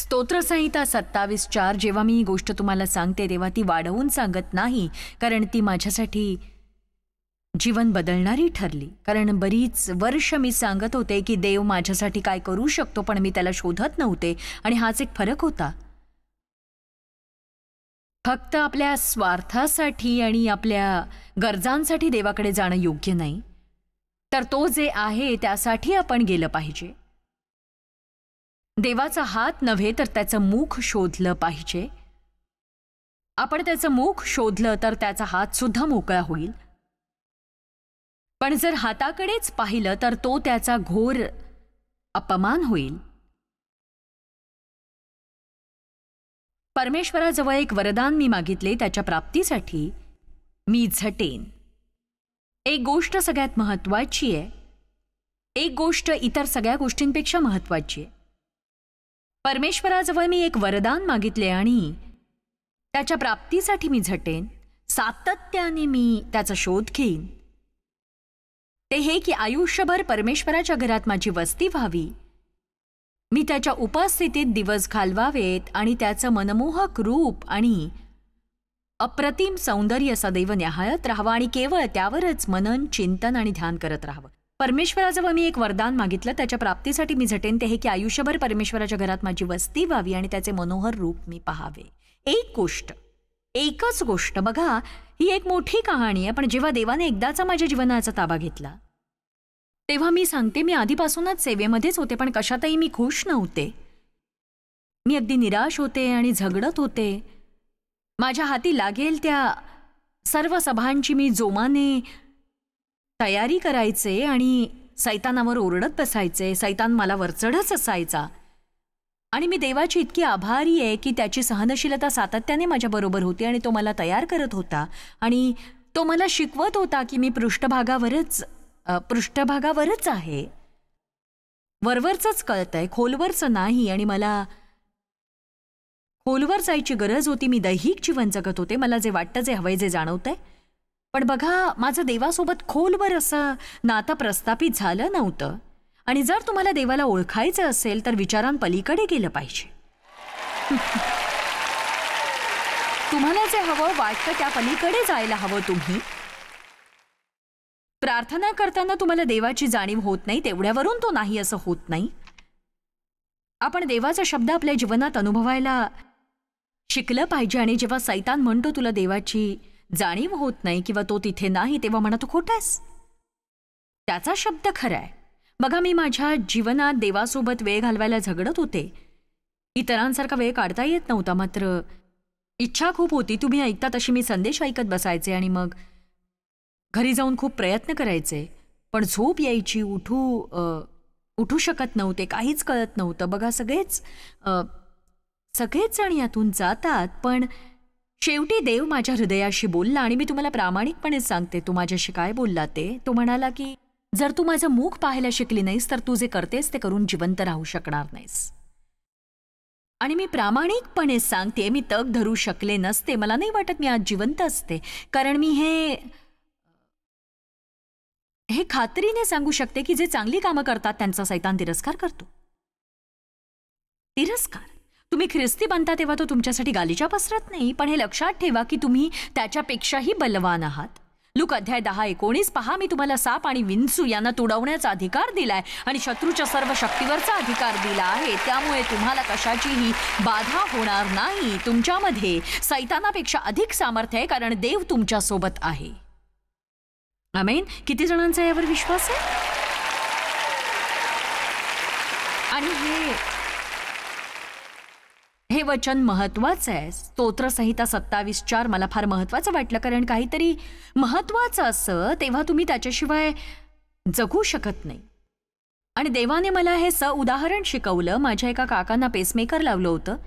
स्तोत्रसंहिता 27:4 जेव्हा मी ही गोष्ट तुम्हाला सांगते तेव्हा ती वाढवून सांगत नाही, कारण ती माझ्यासाठी जीवन बदलणारी ठरली. कारण बरीच वर्ष मी सांगत होते की देव माझ्यासाठी काय करू शकतो, पण मी त्याला शोधत नव्हते. आणि हाच एक फरक होता. फक्त आपल्या स्वार्थासाठी आणि आपल्या गरजांसाठी देवाकडे जाणं योग्य नाही, तर तो जे आहे त्यासाठी आपण गेलं पाहिजे. देवाचा हात नव्हे तर त्याचं मुख शोधलं पाहिजे. आपण त्याचं मुख शोधलं तर त्याचा हात सुद्धा मोकळा होईल. पण जर हाताकडेच पाहिलं तर तो त्याचा घोर अपमान होईल. परमेश्वराजवळ एक वरदान मी मागितले, त्याच्या प्राप्तीसाठी मी झटेन. एक गोष्ट सगळ्यात महत्वाची आहे. एक गोष्ट इतर सगळ्या गोष्टींपेक्षा महत्वाची आहे. परमेश्वराजवळ मी एक वरदान मागितले आणि त्याच्या प्राप्तीसाठी मी झटेन. सातत्याने मी त्याचा शोध घेईन. ते हे की आयुष्यभर परमेश्वराच्या घरात माझी वस्ती व्हावी. मी त्याच्या उपस्थितीत दिवस घालवावेत आणि त्याचं मनमोहक रूप आणि अप्रतिम सौंदर्य सदैव न्याहाळत राहावं आणि केवळ त्यावरच मनन, चिंतन आणि ध्यान करत राहावं. परमेश्वराजवळ मी एक वरदान मागितलं, त्याच्या प्राप्तीसाठी मी झटेन. ते हे की आयुष्यभर परमेश्वराच्या घरात माझी वस्ती व्हावी आणि त्याचे मनोहर रूप मी पाहावे. एक गोष्ट, एकच गोष्ट. बघा, ही एक मोठी कहाणी आहे, पण जेव्हा देवाने एकदाचा माझ्या जीवनाचा ताबा घेतला तेव्हा मी सांगते, मी आधीपासूनच सेवेमध्येच होते, पण कशातही मी खुश नव्हते. मी अगदी निराश होते आणि झगडत होते. माझ्या हाती लागेल त्या सर्व सभांची मी जोमाने तयारी करायचे आणि सैतानावर ओरडत बसायचे. सैतान मला वरचढच असायचा. आणि मी देवाची इतकी आभारी आहे की त्याची सहनशीलता सातत्याने माझ्याबरोबर होती आणि तो मला तयार करत होता आणि तो मला शिकवत होता की मी पृष्ठभागावरच आहे, वरवरचंच कळतंय, खोलवरचं नाही. आणि मला खोलवर जायची गरज होती. मी दैहिक जीवन जगत होते, मला जे वाटतं, जे हवंय, जे जाणवतंय. पण बघा, माझं देवासोबत खोलवर असं नातं प्रस्थापित झालं नव्हतं. आणि जर तुम्हाला देवाला ओळखायचं असेल तर विचारांपलीकडे गेलं पाहिजे. तुम्हाला जे हवं वाटतं त्या पलीकडे जायला हवं. तुम्ही प्रार्थना करताना तुम्हाला देवाची जाणीव होत नाही, तेवढ्यावरून तो नाही असं होत नाही. आपण देवाचा शब्द आपल्या जीवनात अनुभवायला शिकलं पाहिजे. आणि जेव्हा सैतान म्हणतो तुला देवाची जाणीव होत नाही किंवा तो तिथे नाही, तेव्हा म्हणा तू खोटास. त्याचा शब्द खरा आहे. बघा, मी माझ्या जीवनात देवासोबत वेळ घालवायला झगडत होते. इतरांसारखा वेळ काढता येत नव्हता, मात्र इच्छा खूप होती. तुम्ही ऐकता तशी मी संदेश ऐकत बसायचे आणि मग घरी जाऊन खूप प्रयत्न करायचे, पण झोप यायची, उठू शकत नव्हते, काहीच कळत नव्हतं. बघा, सगळेच जण यातून जातात, पण शेवटी देव माझ्या हृदयाशी बोलला. आणि मी तुम्हाला प्रामाणिकपणे सांगते, तो माझ्याशी काय बोलला ते. तो म्हणाला की जर तू माझं मुख पाहायला शिकली नाहीस तर तू जे करतेस ते करून जिवंत राहू शकणार नाहीस. आणि मी प्रामाणिकपणे सांगते, मी तग धरू शकले नसते. मला नाही वाटत मी आज जिवंत असते, कारण मी हे खात्रीने सांगू शकते की जे चांगली कामं करतात त्यांचा सैतान तिरस्कार करतो. तिरस्कार. तुम्ही ख्रिस्ती बनता तेव्हा तो तुमच्यासाठी गालीचा पसरत नाही, पण हे लक्षात ठेवा की तुम्ही त्याच्यापेक्षाही बलवान आहात. लूक अध्याय 10:19 पहा, मी तुम्हाला साप आणि विंचू यांना तुडवण्याचा अधिकार दिलाय आणि शत्रूच्या सर्व शक्तीवरचा अधिकार दिला आहे. त्यामुळे तुम्हाला कशाचीही बाधा होणार नाही. तुमच्यामध्ये सैतानापेक्षा अधिक सामर्थ्य आहे, कारण देव तुमच्या सोबत आहे. आमेन. किती जणांचा यावर विश्वास आहे? आणि हे वचन महत्वाचं आहे. स्तोत्रसंहिता 27:4 मला फार महत्वाचं वाटलं, कारण काहीतरी महत्वाचं असं तेव्हा तुम्ही त्याच्याशिवाय जगू शकत नाही. आणि देवाने मला हे उदाहरण शिकवलं. माझ्या एका काकांना पेसमेकर लावलं होतं.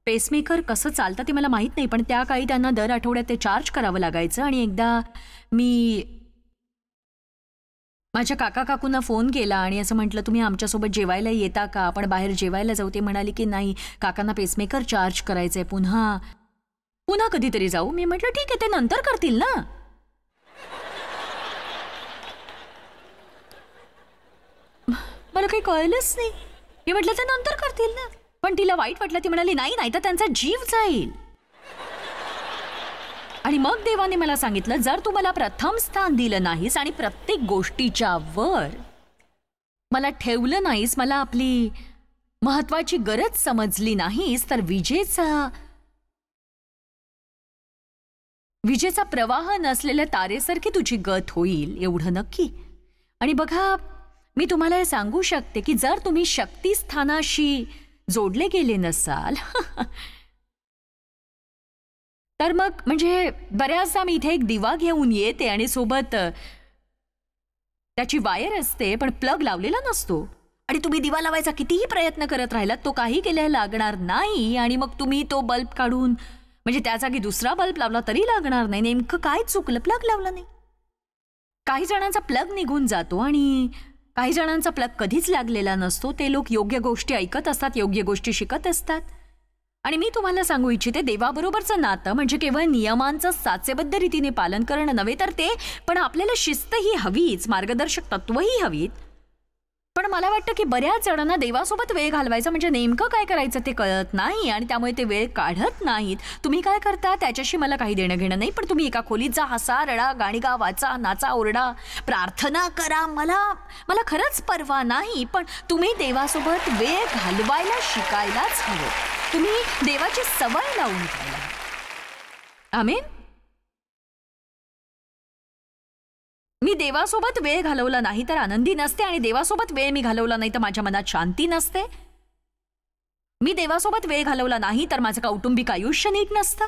पेसमेकर कसं चालतं ते मला माहीत नाही, पण त्या काळी त्यांना दर आठवड्यात ते चार्ज करावं लागायचं. आणि एकदा मी माझ्या काकांना फोन केला आणि असं म्हटलं, तुम्ही आमच्यासोबत जेवायला येता का? आपण बाहेर जेवायला जाऊ. ते म्हणाले की नाही, काकांना पेसमेकर चार्ज करायचंय, पुन्हा कधीतरी जाऊ. मी म्हटलं ठीक आहे, ते नंतर करतील ना. मला काही कळलंच नाही. मी म्हटलं ते नंतर करतील ना. पण तिला वाईट वाटलं. ती म्हणाली, नाही नाही तर त्यांचा जीव जाईल. आणि मग देवाने मला सांगितलं, जर तू मला प्रथम स्थान दिलं नाहीस आणि प्रत्येक गोष्टीच्या वर मला ठेवलं नाहीस, मला आपली महत्वाची गरज समजली नाहीस, तर विजेचा प्रवाह नसलेल्या तारेसारखी तुझी गत होईल, एवढं नक्की. आणि बघा, मी तुम्हाला हे सांगू शकते की जर तुम्ही शक्तिस्थानाशी जोडले गेले नसाल तर मग म्हणजे बऱ्याचदा मी इथे एक दिवा घेऊन येते आणि सोबत त्याची वायर असते, पण प्लग लावलेला नसतो. आणि तुम्ही दिवा लावायचा कितीही प्रयत्न करत राहिलात, तो काही केल्या लागणार नाही. आणि मग तुम्ही तो बल्ब काढून म्हणजे त्या जागी दुसरा बल्ब लावला तरी लागणार नाही. नेमकं काय चुकलं? प्लग लावला नाही. काही जणांचा प्लग निघून जातो आणि काही जणांचा प्लग कधीच लागलेला नसतो. ते लोक योग्य गोष्टी ऐकत असतात, योग्य गोष्टी शिकत असतात. आणि मी तुम्हाला सांगू इच्छिते, देवाबरोबरचं नातं म्हणजे केवळ नियमांचं साचेबद्ध रीतीने पालन करणं नव्हे, तर ते पण आपल्याला शिस्तही हवीच, मार्गदर्शक तत्वही हवीत. पण मला वाटतं की बऱ्याच जणांना देवासोबत वेळ घालवायचा म्हणजे नेमकं काय करायचं ते कळत नाही आणि त्यामुळे ते वेळ काढत नाहीत. तुम्ही काय करता त्याच्याशी मला काही देणं घेणं नाही, पण तुम्ही एका खोलीत जा, हसा, रडा, गाणी गा, वाचा, नाचा, ओरडा, प्रार्थना करा, मला खरंच परवा नाही. पण तुम्ही देवासोबत वेळ घालवायला शिकायलाच हवं. तुम्ही देवाची सवय लावून घ्यायला. आमेन. मी देवासोबत वेळ घालवला नाही तर आनंदी नसते आणि देवासोबत वेळ मी घालवला नाही तर माझ्या मनात शांती नसते. मी देवासोबत वेळ घालवला नाही तर माझं कौटुंबिक आयुष्य नीट नसतं.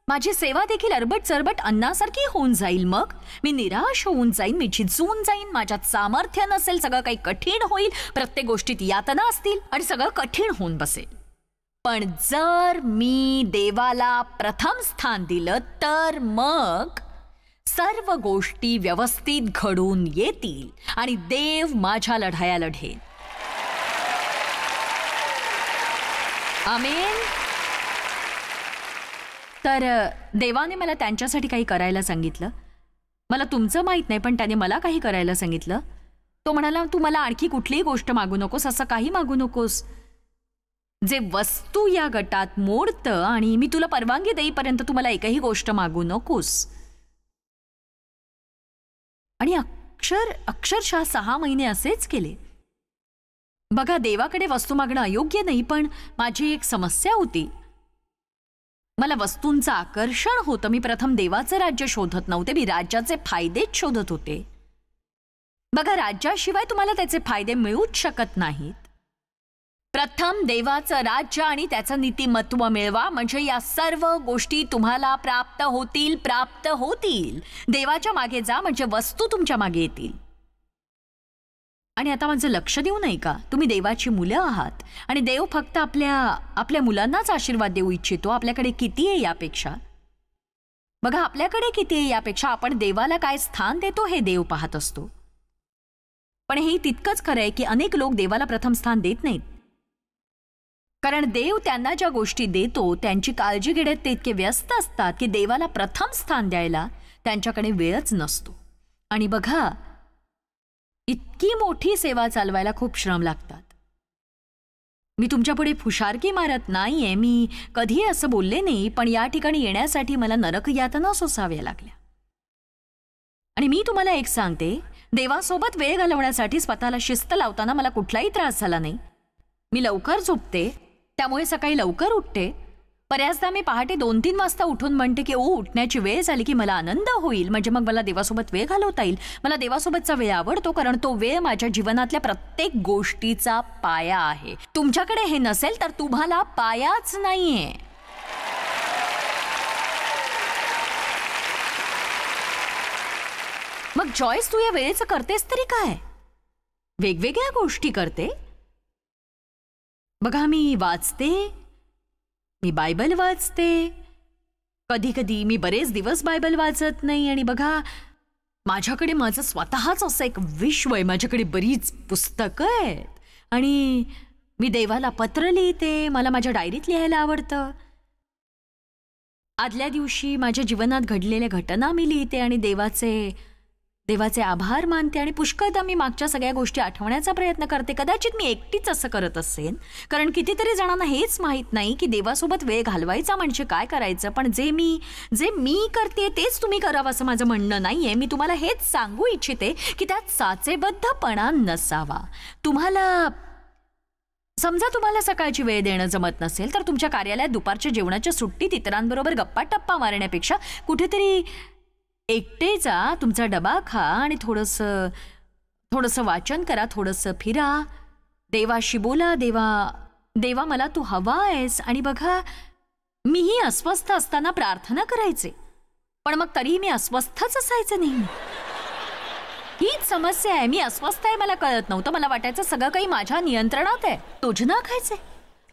माझी सेवा देखील अरबट चरबट अन्नासारखी होऊन जाईल. मग मी निराश होऊन जाईन, मी झिजून जाईन, माझ्यात सामर्थ्य नसेल, सगळं काही कठीण होईल, प्रत्येक गोष्टीत यातना असतील आणि सगळं कठीण होऊन बसेल. पण जर मी देवाला प्रथम स्थान दिलं तर मग सर्व गोष्टी व्यवस्थित घडून येतील आणि देव माझ्या लढाया लढेल. आमेन. तर देवाने मला त्यांच्यासाठी काही करायला सांगितलं. मला तुमचं माहित नाही, पण त्याने मला काही करायला सांगितलं. तो म्हणाला, तू मला आणखी कुठलीही गोष्ट मागू नकोस, असं काही मागू नकोस जे वस्तू या गटात मोडतं, आणि मी तुला परवानगी देईपर्यंत तू मला एकही गोष्ट मागू नकोस. आणि अक्षरशः 6 महिने असेच केले. बघा, देवाकडे वस्तू मागणं अयोग्य नाही, पण माझी एक समस्या होती. मला वस्तूंचं आकर्षण होतं. मी प्रथम देवाचं राज्य शोधत नव्हते, मी राज्याचे फायदेच शोधत होते. बघा, राज्याशिवाय तुम्हाला त्याचे फायदे मिळूच शकत नाहीत. प्रथम देवाचं राज्य आणि त्याचं नीतिमत्व मिळवा, म्हणजे या सर्व गोष्टी तुम्हाला प्राप्त होतील. देवाच्या मागे जा म्हणजे वस्तू तुमच्या मागे येतील. आणि आता माझं लक्ष देऊ नाही का, तुम्ही देवाची मुलं आहात आणि देव फक्त आपल्या मुलांनाच आशीर्वाद देऊ इच्छितो. आपल्याकडे किती आहे यापेक्षा, बघा, आपल्याकडे किती आहे यापेक्षा आपण देवाला काय स्थान देतो हे देव पाहत असतो. पण हे तितकंच खरं आहे की अनेक लोक देवाला प्रथम स्थान देत नाहीत, कारण देव त्यांना ज्या गोष्टी देतो त्यांची काळजी घेण्यात ते इतके व्यस्त असतात की देवाला प्रथम स्थान द्यायला त्यांच्याकडे वेळच नसतो. आणि बघा, इतकी मोठी सेवा चालवायला खूप श्रम लागतात. मी तुमच्यापुढे फुशारकी मारत नाहीये, मी कधीही असं बोलले नाही, पण या ठिकाणी येण्यासाठी मला नरक यातना सोसाव्या लागल्या. आणि मी तुम्हाला एक सांगते, देवासोबत वेळ घालवण्यासाठी स्वतःला शिस्त लावताना मला कुठलाही त्रास झाला नाही. मी लवकर झोपते, त्यामुळे सकाळी लवकर उठते. बऱ्याचदा मी पहाटे 2-3 वाजता उठून म्हणते की उठण्याची वेळ झाली की मला आनंद होईल, म्हणजे मग मला देवासोबत वेळ घालवता येईल. मला देवासोबतचा वेळ आवडतो, कारण तो वेळ माझ्या जीवनातल्या प्रत्येक गोष्टीचा पाया आहे. तुमच्याकडे हे नसेल तर तुम्हाला पायाच नाहीये. मग जॉयस, तू या वेळेचं करतेस तरी काय? वेगवेगळ्या गोष्टी करते. बघा, मी वाचते, मी बायबल वाचते, कधी कधी मी बरेच दिवस बायबल वाचत नाही. आणि बघा, माझ्याकडे माझं स्वतःच असं एक विश्व आहे, माझ्याकडे बरीच पुस्तकं आहेत आणि मी देवाला पत्र लिहिते. मला माझ्या डायरीत लिहायला आवडतं. आदल्या दिवशी माझ्या जीवनात घडलेल्या घटना मी लिहिते आणि देवाचे आभार मानते आणि पुष्कळदा मी मागच्या सगळ्या गोष्टी आठवण्याचा प्रयत्न करते. कदाचित मी एकटीच असं करत असेन, कारण कितीतरी जणांना हेच माहीत नाही की देवासोबत वेळ घालवायचा म्हणजे काय करायचं. पण जे मी करते तेच तुम्ही करावं असं माझं म्हणणं नाहीये. मी तुम्हाला हेच सांगू इच्छिते की त्यात साचेबद्धपणा नसावा. समजा तुम्हाला सकाळची वेळ देणं जमत नसेल तर तुमच्या कार्यालयात दुपारच्या जेवणाच्या सुट्टीत इतरांबरोबर गप्पा टप्पा मारण्यापेक्षा कुठेतरी एकटे जा, तुमचा डबा खा आणि थोडंसं वाचन करा, थोडंसं फिरा, देवाशी बोला. देवा मला तू हवा आहेस. आणि बघा, मीही अस्वस्थ असताना प्रार्थना करायचे, पण मग तरीही मी अस्वस्थच असायचे नेहमी. हीच समस्या आहे. मी अस्वस्थ आहे मला कळत नव्हतं. मला वाटायचं सगळं काही माझ्या नियंत्रणात आहे. योजना आखायचे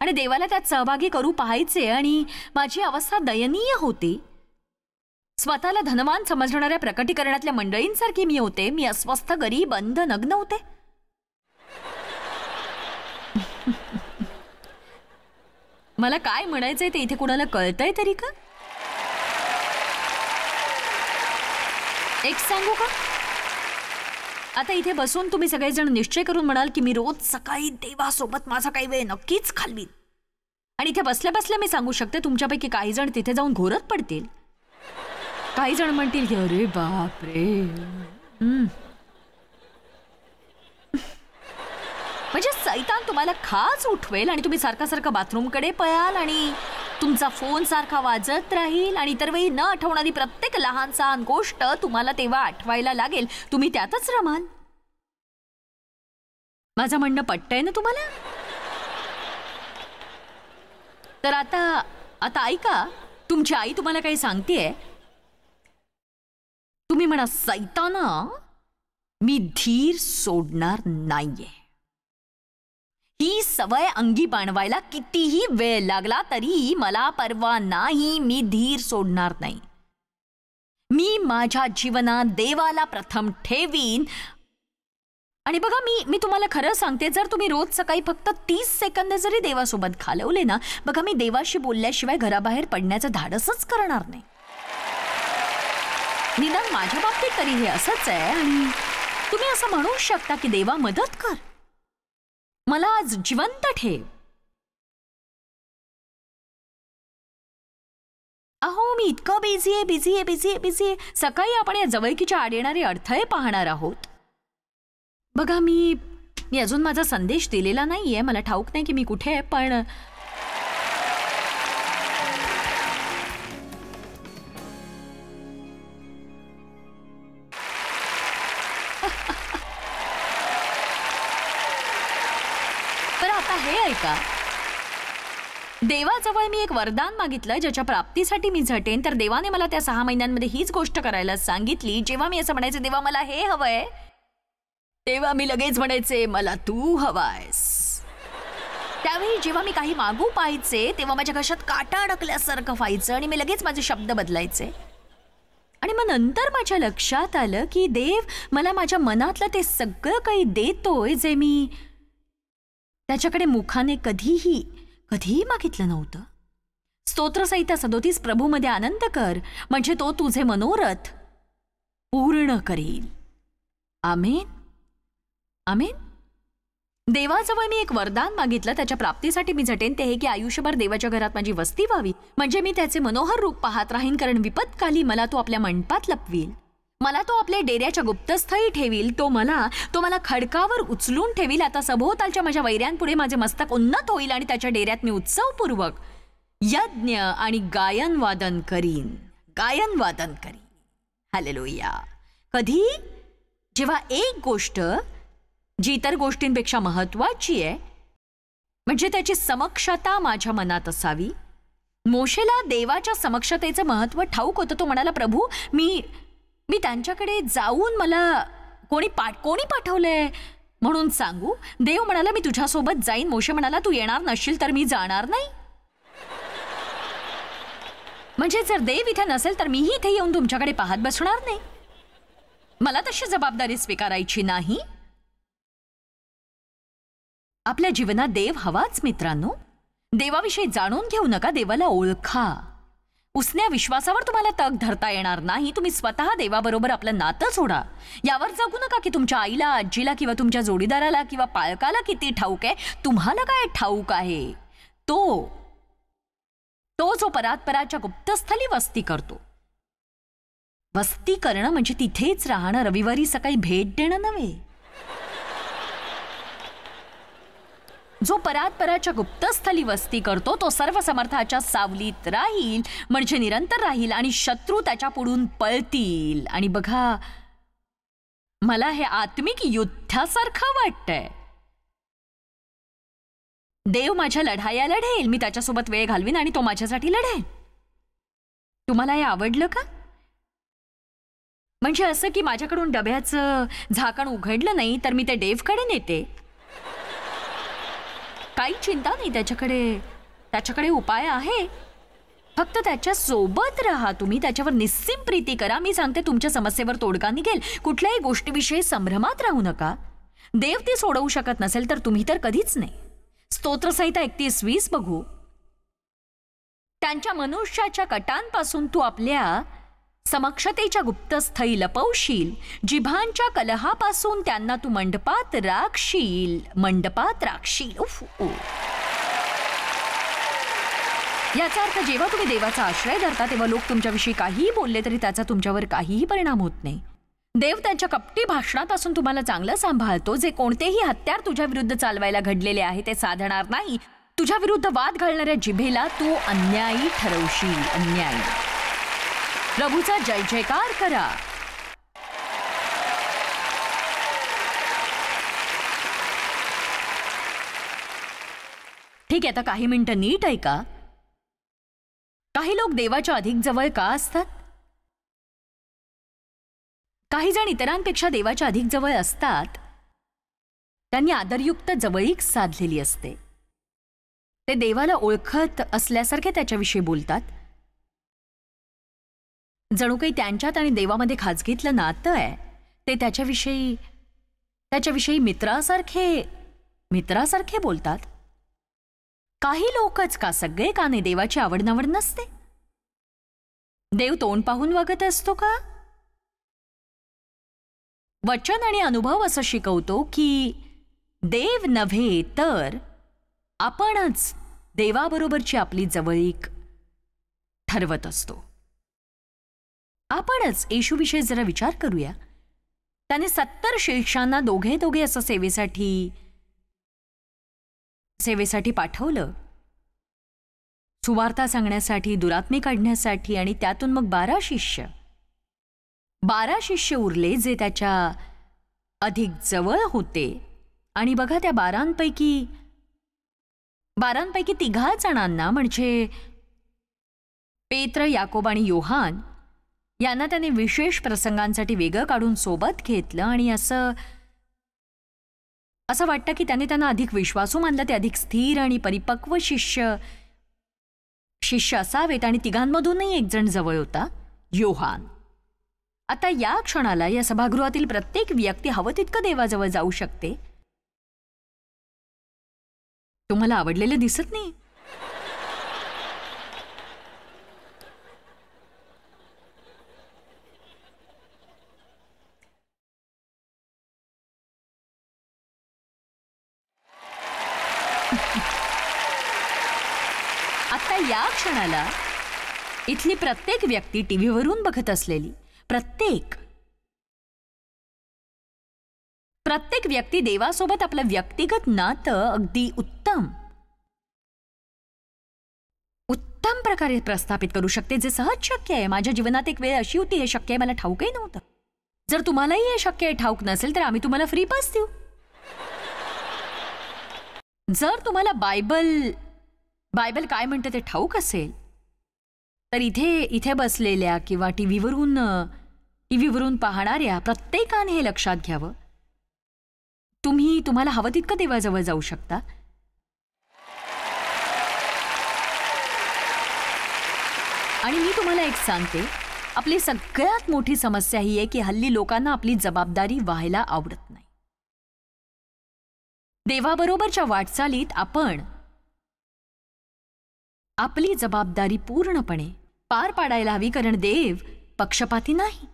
आणि देवाला त्यात सहभागी करू पाहायचे आणि माझी अवस्था दयनीय होती. स्वतःला धनवान समजणाऱ्या प्रकटीकरणातल्या मंडळींसारखी मी होते. मी अस्वस्थ, गरीब, अंध, नग्न होते. मला काय म्हणायचंय ते इथे कुणाला कळतंय तरी का? एक सांगू का? आता इथे बसून तुम्ही सगळेजण निश्चय करून म्हणाल की मी रोज सकाळी देवासोबत माझा काही वेळ नक्कीच घालवीन. आणि इथे बसल्या बसल्या मी सांगू शकते तुमच्यापैकी काही जण तिथे जाऊन घोरत पडतील. काही जण म्हणतील की अरे बापरे, म्हणजे सैतान तुम्हाला खास उठवेल आणि तुम्ही सारखं बाथरूमकडे पळाल आणि तुमचा फोन सारखा वाजत राहील आणि इतर वेळी न आठवणारी प्रत्येक लहान सहान गोष्ट तुम्हाला तेव्हा आठवायला लागेल. तुम्ही त्यातच रमाल. माझं म्हणणं पटतंय ना तुम्हाला? तर आता ऐका, तुमची आई तुम्हाला काही सांगतेय. तुम्ही म्हणा, सैताना, मी धीर सोडणार नाहीये. ही सवय अंगी बाणवायला कितीही वेळ लागला तरी मला परवा नाही. मी धीर सोडणार नाही. मी माझ्या जीवनात देवाला प्रथम ठेवीन. आणि बघा, मी तुम्हाला खरं सांगते, जर तुम्ही रोज सकाळी फक्त 30 सेकंद जरी देवासोबत घालवले ना, बघा, मी देवाशी बोलल्याशिवाय घराबाहेर पडण्याचं धाडसच करणार नाही. निदान माझ्या बाबतीत तरी हे असंच आहे. आणि तुम्ही असं म्हणू शकता की देवा मदत कर, मला आज जिवंत ठेव. अहो, मी इतकं बिझी आहे. सकाळी आपण या जवळकीच्या आड येणारे अडथळे पाहणार आहोत. बघा, मी अजून माझा संदेश दिलेला नाहीये. मला ठाऊक नाही की मी कुठे आहे, पण आता हे ऐका, देवाजवळ मी एक वरदान मागितलं ज्याच्या प्राप्तीसाठी मी झटेन. तर देवाने मला त्या 6 महिन्यांमध्ये हीच गोष्ट करायला सांगितली. जेव्हा मी असं म्हणायचे, देवा मला हे हवंय, तेव्हा मी लगेच म्हणायचे, मला तू हवायस. त्यावेळी जेव्हा मी काही मागू पाहायचे तेव्हा माझ्या घशात काटा अडकल्यासारखं व्हायचं आणि मी लगेच माझे शब्द बदलायचे. आणि मग नंतर माझ्या लक्षात आलं की देव मला माझ्या मनातलं ते सगळं काही देतोय जे मी त्याच्याकडे मुखाने कधीही मागितलं नव्हतं. स्तोत्रसहिता 37 प्रभूमध्ये आनंद कर, म्हणजे तो तुझे मनोरथ पूर्ण करील. आमेन, आमेन. देवाजवळ मी एक वरदान मागितलं, त्याच्या प्राप्तीसाठी मी झटेन. ते हे की आयुष्यभर देवाच्या घरात माझी वस्ती व्हावी, म्हणजे मी त्याचे मनोहर रूप पाहत राहीन. कारण विपत्काली मला तो आपल्या मंडपात लपवील, मला तो आपल्या डेऱ्याच्या गुप्तस्थळी ठेवील. तो मला खडकावर उचलून ठेवील. आता सभोवतालच्या माझ्या वैऱ्यांपुढे माझे मस्तक उन्नत होईल आणि त्याच्या डेऱ्यात मी उत्सवपूर्वक यज्ञ आणि गायन वादन करीन. हालेलुया. कधी? जेव्हा एक गोष्ट जी इतर गोष्टींपेक्षा महत्वाची आहे, म्हणजे त्याची समक्षता माझ्या मनात असावी. मोशेला देवाच्या समक्षतेचं महत्व ठाऊक होतं. तो म्हणाला, प्रभू, मी त्यांच्याकडे जाऊन मला कोणी पाठवलंय म्हणून सांगू. देव म्हणाला, मी तुझ्यासोबत जाईन. मोशे म्हणाला, तू येणार नसशील तर मी जाणार नाही. म्हणजे जर देव इथे नसेल तर मीही इथे येऊन तुमच्याकडे पाहत बसणार नाही. मला तशी जबाबदारी स्वीकारायची नाही. आपल्या जीवनात देव हवाच मित्रांनो. देवाविषयी जाणून घेऊ नका, देवाला ओळखा. उसन्या विश्वासावर तुम्हाला तग धरता येणार नाही. तुम्ही स्वतः देवाबरोबर आपलं नातं सोडा. यावर जगू नका की तुमच्या आईला, आजीला किंवा तुमच्या जोडीदाराला किंवा पालकाला किती ठाऊक आहे. तुम्हाला काय ठाऊक आहे? तो जो परात्पराच्या गुप्तस्थली वस्ती करतो. वस्ती करणं म्हणजे तिथेच राहणं, रविवारी सकाळी भेट देणं नव्हे. जो परात्पराच्या गुप्तस्थली वस्ती करतो तो सर्व समर्थाच्या सावलीत राहील, म्हणजे निरंतर राहील, आणि शत्रू त्याच्या पुढून पळतील. आणि बघा, मला हे आत्मिक युद्धासारखं वाटतंय. देव माझ्या लढाया लढेल, मी त्याच्यासोबत वेळ घालवीन आणि तो माझ्यासाठी लढेल. तुम्हाला हे आवडलं का? म्हणजे असं की माझ्याकडून डब्याचं झाकण उघडलं नाही तर मी ते देवकडे नेते. काही चिंता नाही, त्याच्याकडे उपाय आहे. फक्त त्याच्या सोबत राहा. तुम्ही त्याच्यावर निस्सीम प्रीती करा. मी सांगते तुमच्या समस्येवर तोडगा निघेल. कुठल्याही गोष्टीविषयी संभ्रमात राहू नका. देव ती सोडवू शकत नसेल तर तुम्ही तर कधीच नाही. स्तोत्रसंहिता 31:20 बघू. त्यांच्या मनुष्याच्या कटांपासून तू आपल्या समक्षतेच्या गुप्तस्थळी लपवशील. जिभांच्या कलहापासून त्यांना तू मंडपात राखशील. याचा अर्थ जेव्हा तुम्ही देवाचा आश्रय धरता तेव्हा लोक तुमच्याविषयी काहीही बोलले तरी त्याचा तुमच्यावर काहीही परिणाम होत नाही. देव त्यांच्या कपटी भाषणापासून तुम्हाला चांगलं सांभाळतो. जे कोणतेही हत्यार तुझ्या विरुद्ध चालवायला घडलेले आहे ते साधणार नाही. तुझ्या विरुद्ध वाद घालणाऱ्या जिभेला तू अन्यायी ठरवशील. अन्यायी. प्रभूचा जय जयकार करा. ठीक आहे, आता काही मिनिटं नीट ऐका. काही लोक देवाच्या अधिक जवळ का असतात? काही जण इतरांपेक्षा देवाच्या अधिक जवळ असतात. त्यांनी आदरयुक्त जवळीक साधलेली असते. ते देवाला ओळखत असल्यासारखे त्याच्याविषयी बोलतात. जणू काही त्यांच्यात आणि देवामध्ये खाजगीतलं नातं आहे. ते त्याच्याविषयी मित्रासारखे बोलतात. काही लोकच का, सगळे का नाही, देवाची आवड नावड नसते. देव तोंड पाहून वागत असतो का? वचन आणि अनुभव असं शिकवतो की देव नव्हे तर आपणच देवाबरोबरची आपली जवळीक ठरवत असतो. आपणच. येशूविषयी जरा विचार करूया. त्याने 70 शिष्यांना दोघे असं सेवेसाठी पाठवलं. सुवार्ता सांगण्यासाठी, दुरात्मे काढण्यासाठी. आणि त्यातून मग 12 शिष्य उरले जे त्याच्या अधिक जवळ होते. आणि बघा, त्या 12पैकी 3 जणांना म्हणजे पेत्र, याकोब आणि योहान यांना त्याने विशेष प्रसंगांसाठी वेगळं काढून सोबत घेतलं. आणि असं वाटतं की त्यांना अधिक विश्वासू मानलं. ते अधिक स्थिर आणि परिपक्व शिष्य असावेत. आणि तिघांमधूनही एक जण जवळ होता, योहान. आता या क्षणाला या सभागृहातील प्रत्येक व्यक्ती हवं तितकं देवाजवळ जाऊ शकते. तुम्हाला आवडलेलं दिसत नाही? आता या क्षणाला इथली प्रत्येक व्यक्ती, टीव्हीवरून बघत असलेली प्रत्येक व्यक्ती देवासोबत आपलं व्यक्तिगत नातं अगदी उत्तम प्रकारे प्रस्थापित करू शकते, जे सहज शक्य आहे. माझ्या जीवनात एक वेळ अशी होती, हे शक्य आहे मला ठाऊकही नव्हतं. जर तुम्हालाही हे शक्य आहे, ठाऊक नसेल तर आम्ही तुम्हाला फ्री पास देऊ. जर तुम्हाला बायबल काय म्हणते ते ठाऊक असेल तर इथे बसलेल्या किंवा टीव्हीवरून पाहणाऱ्या प्रत्येकाने हे लक्षात घ्यावं. तुम्हाला हवं तितकं देवाजवळ जाऊ शकता. आणि मी तुम्हाला एक सांगते, आपली सगळ्यात मोठी समस्या ही आहे की हल्ली लोकांना आपली जबाबदारी व्हायला आवडत नाही. देवाबरोबरच्या वाटचालीत आपण आपली जबाबदारी पूर्णपणे पार पाडायला हवी, कारण देव पक्षपाती नाही.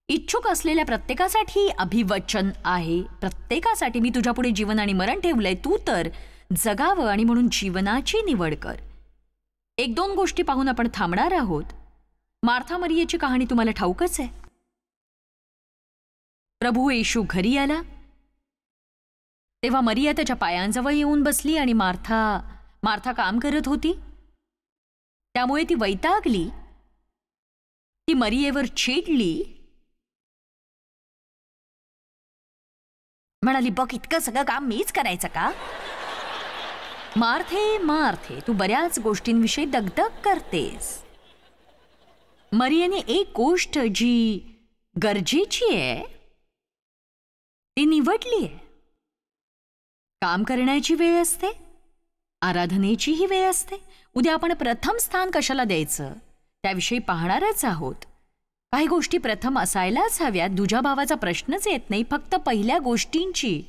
इच्छुक असलेल्या प्रत्येकासाठी अभिवचन आहे. प्रत्येकासाठी मी तुझ्यापुढे जीवन आणि मरण ठेवलंय, तू तर जगावं आणि म्हणून जीवनाची निवड कर. 1-2 गोष्टी पाहून आपण थांबणार आहोत. मार्था मरियेची कहाणी तुम्हाला ठाऊकच आहे. प्रभू येशू घरी आला तेव्हा मरिया त्याच्या पायांजवळ येऊन बसली आणि मार्था काम करत होती. त्यामुळे ती वैतागली. ती मरियेवर चिडली, म्हणाली, बघ इतकं सगळं काम मीच करायचं का? मार्थे, तू बऱ्याच गोष्टींविषयी दगदग करतेस. मरियेने एक गोष्ट जी गरजेची आहे ती निवडली आहे. काम करण्याची वेळ असते, आराधनेचीही वेळ असते. उद्या आपण प्रथम स्थान कशाला द्यायचं त्याविषयी पाहणारच आहोत. काही गोष्टी प्रथम असायलाच हव्यात. दुजा भावाचा प्रश्नच येत नाही. फक्त पहिल्या गोष्टींची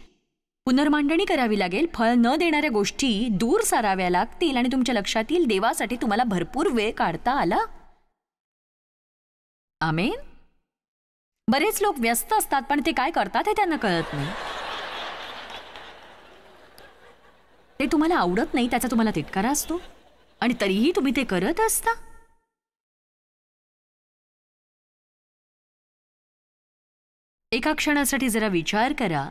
पुनर्मांडणी करावी लागेल. फळ न देणाऱ्या गोष्टी दूर साराव्या लागतील आणि तुमच्या लक्षात येईल देवासाठी तुम्हाला भरपूर वेळ काढता आला. आमेन. बरेच लोक व्यस्त असतात पण ते काय करतात हे त्यांना कळत नाही. ते तुम्हाला आवडत नाही त्याचा तुम्हाला तिटकारा असतो आणि तरीही तुम्ही ते करत असता. एका क्षणासाठी जरा विचार करा.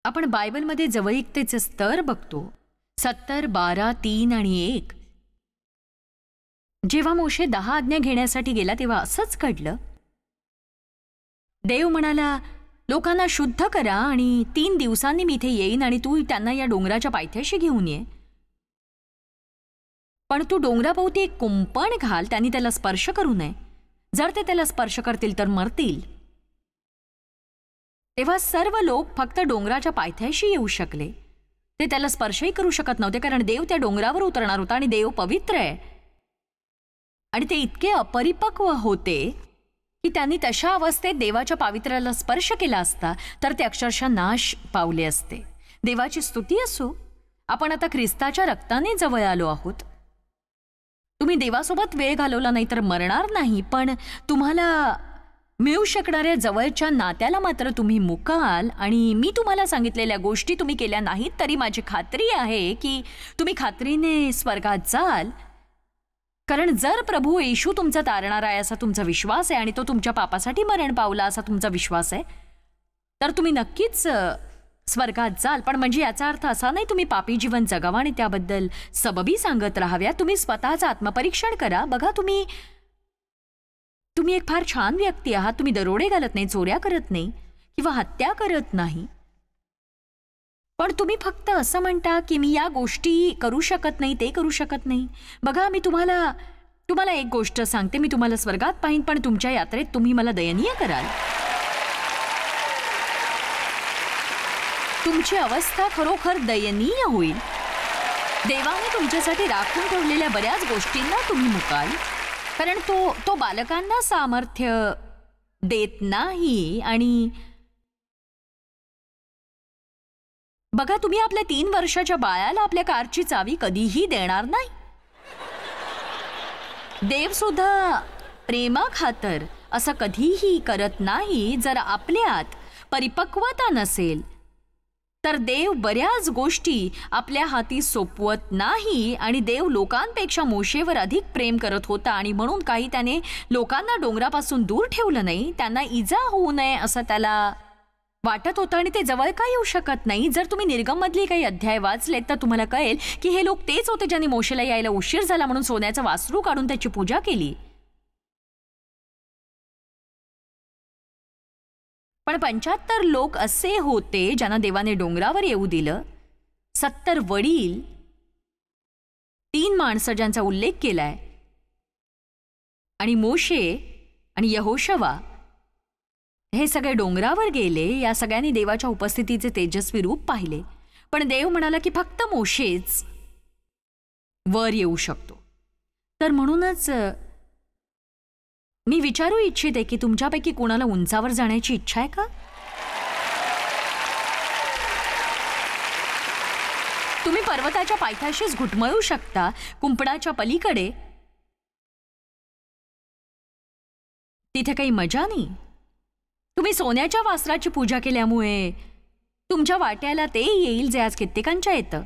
आपण बायबलमध्ये जवळीकतेचे स्तर बघतो. 70, 12, 3 आणि 1. जेव्हा मोशे 10 आज्ञा घेण्यासाठी गेला तेव्हा असंच घडलं. देव म्हणाला, लोकांना शुद्ध करा आणि 3 दिवसांनी मी इथे येईन आणि तू त्यांना या डोंगराच्या पायथ्याशी घेऊन ये. पण तू डोंगराभोवती एक कुंपण घाल, त्यांनी त्याला स्पर्श करू नये. जर ते त्याला स्पर्श करतील तर मरतील. तेव्हा सर्व लोक फक्त डोंगराच्या पायथ्याशी येऊ शकले. ते त्याला स्पर्शही करू शकत नव्हते, कारण देव त्या डोंगरावर उतरणार होता आणि देव पवित्र आहे. आणि ते इतके अपरिपक्व होते की त्यांनी तशा अवस्थेत देवाच्या पावित्र्याला स्पर्श केला असता तर ते अक्षरशः नाश पावले असते. देवाची स्तुती असो, आपण आता ख्रिस्ताच्या रक्ताने जवळ आलो आहोत. तुम्ही देवासोबत वेळ घालवला नाही तर मरणार नाही, पण तुम्हाला मिळू शकणाऱ्या जवळच्या नात्याला मात्र तुम्ही मुकाल. आणि मी तुम्हाला सांगितलेल्या गोष्टी तुम्ही केल्या नाहीत तरी माझी खात्री आहे की तुम्ही खात्रीने स्वर्गात जाल. कारण जर प्रभू येशू तुमचा तारणारा आहे असा तुमचा विश्वास आहे आणि तो तुमच्या पापासाठी मरण पावला असा तुमचा विश्वास आहे तर तुम्ही नक्कीच स्वर्गात जाल. पण म्हणजे याचा अर्थ असा नाही तुम्ही पापी जीवन जगावा आणि त्याबद्दल सबबी सांगत राहाव्या. तुम्ही स्वतःचं आत्मपरीक्षण करा. बघा, तुम्ही एक फार छान व्यक्ती आहात. तुम्ही दरोडे घालत नाही, चोऱ्या करत नाही किंवा हत्या करत नाही. पण तुम्ही फक्त असं म्हणता की मी या गोष्टी करू शकत नाही, ते करू शकत नाही. बघा, मी तुम्हाला एक गोष्ट सांगते. मी तुम्हाला स्वर्गात पाहीन पण तुमच्या यात्रेत तुम्ही मला दयनीय कराल. तुमची अवस्था खरोखर दयनीय होईल. देवाने तुमच्यासाठी राखून ठेवलेल्या बऱ्याच गोष्टींना तुम्ही मुकाल, कारण तो बालकांना सामर्थ्य देत नाही. आणि बघा, तुम्ही आपल्या 3 वर्षाच्या बाळाला आपल्या कारची चावी कधीही देणार नाही. देव सुद्धा प्रेमाखातर असं कधीही करत नाही. जर आपल्यात परिपक्वता नसेल तर देव बऱ्याच गोष्टी आपल्या हाती सोपवत नाही. आणि देव लोकांपेक्षा मोशेवर अधिक प्रेम करत होता आणि म्हणून काही त्याने लोकांना डोंगरापासून दूर ठेवलं नाही. त्यांना इजा होऊ नये असं त्याला वाटत होतं आणि ते जवळ का येऊ शकत नाही. जर तुम्ही निर्गममधले काही अध्याय वाचलेत तर तुम्हाला कळेल की हे लोक तेच होते ज्यांनी मोशेला यायला उशीर झाला म्हणून सोन्याचं वासरू काढून त्याची पूजा केली. पण 75 लोक असे होते ज्यांना देवाने डोंगरावर येऊ दिलं. 70 वडील, 3 माणसं ज्यांचा उल्लेख केलाय, आणि मोशे आणि यहोशवा हे सगळे डोंगरावर गेले. या सगळ्यांनी देवाच्या उपस्थितीचे तेजस्वी रूप पाहिले. पण देव म्हणाला की फक्त मोशेच वर येऊ शकतो. तर म्हणूनच मी विचारू इच्छिते की तुमच्यापैकी कोणाला उंचावर जाण्याची इच्छा आहे का? तुम्ही पर्वताच्या पायथ्याशीच घुटमळू शकता. कुंपणाच्या पलीकडे तिथे काही मजा नाही. तुम्ही सोन्याच्या वासराची पूजा केल्यामुळे तुमच्या वाट्याला ते येईल जे आज कित्येकांच्या येतं.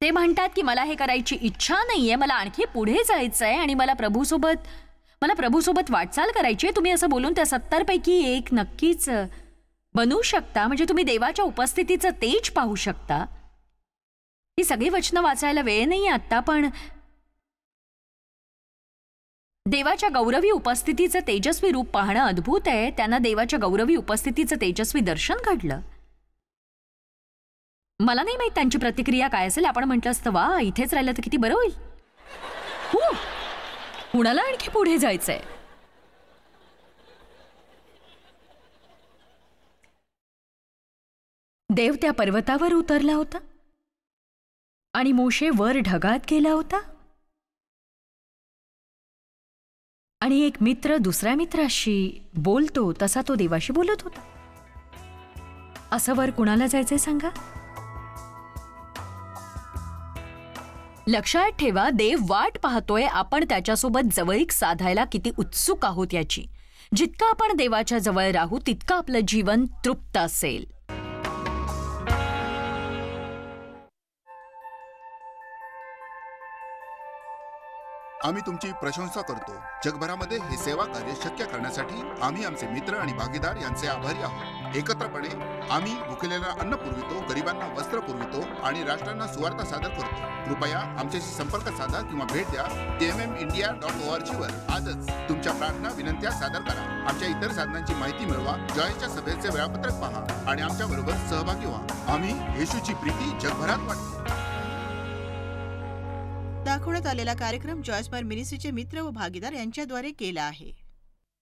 ते म्हणतात की मला हे करायची इच्छा नाहीये, मला आणखी पुढे जायचंय आणि मला प्रभूसोबत वाटचाल करायची आहे. तुम्ही असं बोलून त्या 70 पैकी एक नक्कीच बनवू शकता. म्हणजे तुम्ही देवाच्या उपस्थितीचं तेज पाहू शकता. ही सगळी वचनं वाचायला वेळ नाही आता, पण देवाच्या गौरवी उपस्थितीचं तेजस्वी रूप पाहणं अद्भुत आहे. त्यांना देवाच्या गौरवी उपस्थितीचं तेजस्वी दर्शन घडलं. मला नाही माहित त्यांची प्रतिक्रिया काय असेल. आपण म्हटलं असतं वा इथेच राहिलं तर किती बरं होईल. कुणाला आणखी पुढे जायचंय. देव त्या पर्वतावर उतरला होता आणि मोशे वर ढगात गेला होता आणि एक मित्र दुसऱ्या मित्राशी बोलतो तसा तो देवाशी बोलत होता. असं वर कुणाला जायचंय सांगा. लक्षात ठेवा, देव वाट पाहतोय आपण त्याच्यासोबत जवळीक साधायला किती उत्सुक आहोत याची. जितकं आपण देवाच्या जवळ राहू तितकं आपलं जीवन तृप्त असेल. आम्ही तुमची प्रशंसा करतो. जगभरामध्ये हे सेवा कार्य शक्य करण्यासाठी आम्ही आमचे मित्र आणि भागीदार यांचे आभारी आहोत. एकत्रपणे आम्ही भुकेलेला अन्न पुरवितो, गरिबांना वस्त्र पुरवितो आणि राष्ट्रांना सुवार्ता सादर करतो. कृपया आमच्याशी संपर्क साधा किंवा भेट द्या tmmindia.org वर. आजच तुमच्या प्रार्थना विनंत्या सादर करा. आमच्या इतर साधनांची माहिती मिळवा. जॉयच्या सभेचे वेळापत्रक पहा आणि आमच्या बरोबर सहभागी व्हा. आम्ही येशूची प्रीती जगभरात वाटतो. दाखवण्यात आलेला कार्यक्रम जॉयस बार मिनिस्ट्रीचे मित्र व भागीदार यांच्याद्वारे केला आहे.